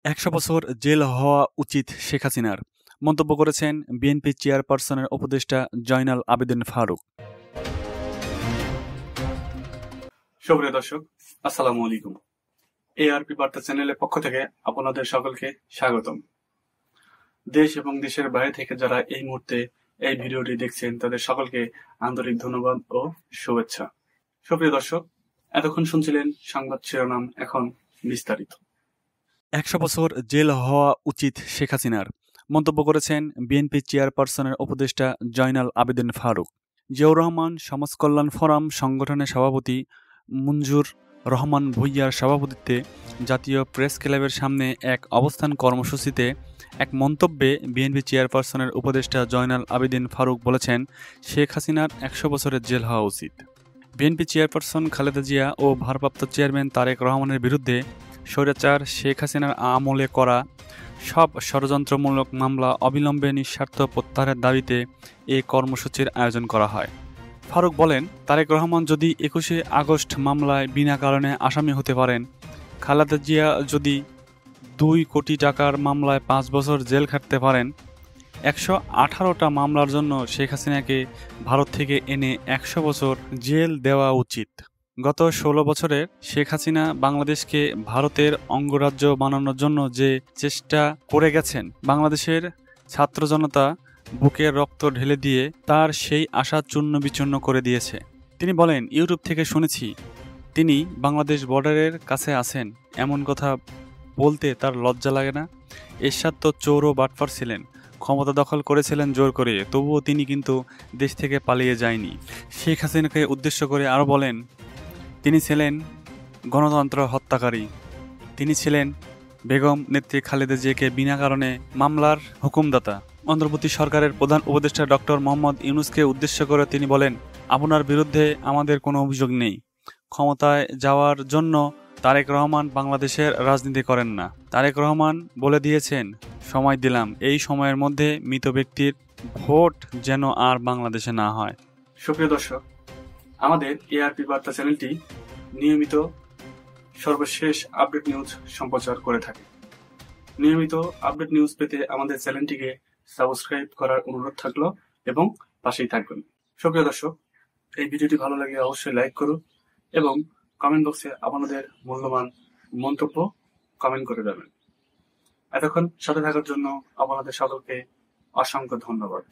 ১০০ বছর জেল হওয়া উচিত শেখ হাসিনার, মন্তব্য করেছেন বিএনপি চেয়ারপারসনের উপদেষ্টা জয়নাল আবেদিন ফারুক। সুপ্রিয় দর্শক, আসসালামু আলাইকুম। এআরপি বার্তা চ্যানেলের পক্ষ থেকে আপনাদের সকলকে স্বাগতম। দেশ এবং দেশের বাইরে থেকে যারা এই মুহূর্তে এই ভিডিওটি দেখছেন তাদের সকলকে আন্তরিক ধন্যবাদ ও শুভেচ্ছা। সুপ্রিয় দর্শক, এতক্ষণ শুনছিলেন সংবাদ শিরোনাম, এখন বিস্তারিত। ১০০ বছর জেল হওয়া উচিত শেখ হাসিনার, মন্তব্য করেছেন বিএনপি চেয়ারপারসনের উপদেষ্টা জয়নাল আবেদিন ফারুক। জিয়াউর রহমান সমাজ কল্যাণ ফোরাম সংগঠনের সভাপতি মুঞ্জুর রহমান ভূঁইয়ার সভাপতিত্বে জাতীয় প্রেস ক্লাবের সামনে এক অবস্থান কর্মসূচিতে এক মন্তব্যে বিএনপি চেয়ারপারসনের উপদেষ্টা জয়নাল আবেদিন ফারুক বলেছেন, শেখ হাসিনার ১০০ বছরের জেল হওয়া উচিত। বিএনপি চেয়ারপারসন খালেদা জিয়া ও ভারপ্রাপ্ত চেয়ারম্যান তারেক রহমানের বিরুদ্ধে স্বৈরাচার শেখ হাসিনার আমলে করা সব ষড়যন্ত্রমূলক মামলা অবিলম্বে নিঃস্বার্থ প্রত্যাহারের দাবিতে এ কর্মসূচির আয়োজন করা হয়। ফারুক বলেন, তারেক রহমান যদি ২১শে আগস্ট মামলায় বিনা কারণে আসামি হতে পারেন, খালেদা জিয়া যদি ২ কোটি টাকার মামলায় ৫ বছর জেল খাটতে পারেন, ১১৮টা মামলার জন্য শেখ হাসিনাকে ভারত থেকে এনে ১০০ বছর জেল দেওয়া উচিত। গত ১৬ বছরে শেখ হাসিনা বাংলাদেশকে ভারতের অঙ্গরাজ্য বানানোর জন্য যে চেষ্টা করে গেছেন, বাংলাদেশের ছাত্র জনতা বুকের রক্ত ঢেলে দিয়ে তার সেই আশা চূর্ণ বিচূর্ণ করে দিয়েছে। তিনি বলেন, ইউটিউব থেকে শুনেছি তিনি বাংলাদেশ বর্ডারের কাছে আছেন, এমন কথা বলতে তার লজ্জা লাগে না? এরশাদ তো চোর ও বাটপার ছিলেন, ক্ষমতা দখল করেছিলেন জোর করে, তবুও তিনি কিন্তু দেশ থেকে পালিয়ে যায়নি। শেখ হাসিনাকে উদ্দেশ্য করে আরও বলেন, তিনি ছিলেন গণতন্ত্র হত্যাকারী। তিনি ছিলেন বেগম নেত্রী খালেদা জিয়াকে বিনা কারণে মামলার হুকুমদাতা। অন্তর্বর্তী সরকারের প্রধান উপদেষ্টা ডক্টর মোহাম্মদ ইউনূসকে উদ্দেশ্য করে তিনি বলেন, আপনার বিরুদ্ধে আমাদের কোনো অভিযোগ নেই। ক্ষমতায় যাওয়ার জন্য তারেক রহমান বাংলাদেশের রাজনীতি করেন না। তারেক রহমান বলে দিয়েছেন, সময় দিলাম, এই সময়ের মধ্যে মৃত ব্যক্তির ভোট যেন আর বাংলাদেশে না হয়। সুপ্রিয় দর্শক, আমাদের এআরপি বার্তা চ্যানেলটি নিয়মিত সর্বশেষ আপডেট নিউজ সম্প্রচার করে থাকে। নিয়মিত আপডেট নিউজ পেতে আমাদের চ্যানেলটিকে সাবস্ক্রাইব করার অনুরোধ থাকলো এবং পাশেই থাকবেন। সুপ্রিয় দর্শক, এই ভিডিওটি ভালো লাগলে অবশ্যই লাইক করুন এবং কমেন্ট বক্সে আপনাদের মূল্যবান মন্তব্য কমেন্ট করে দেবেন। এতক্ষণ সাথে থাকার জন্য আপনাদের সকলকে অসংখ্য ধন্যবাদ।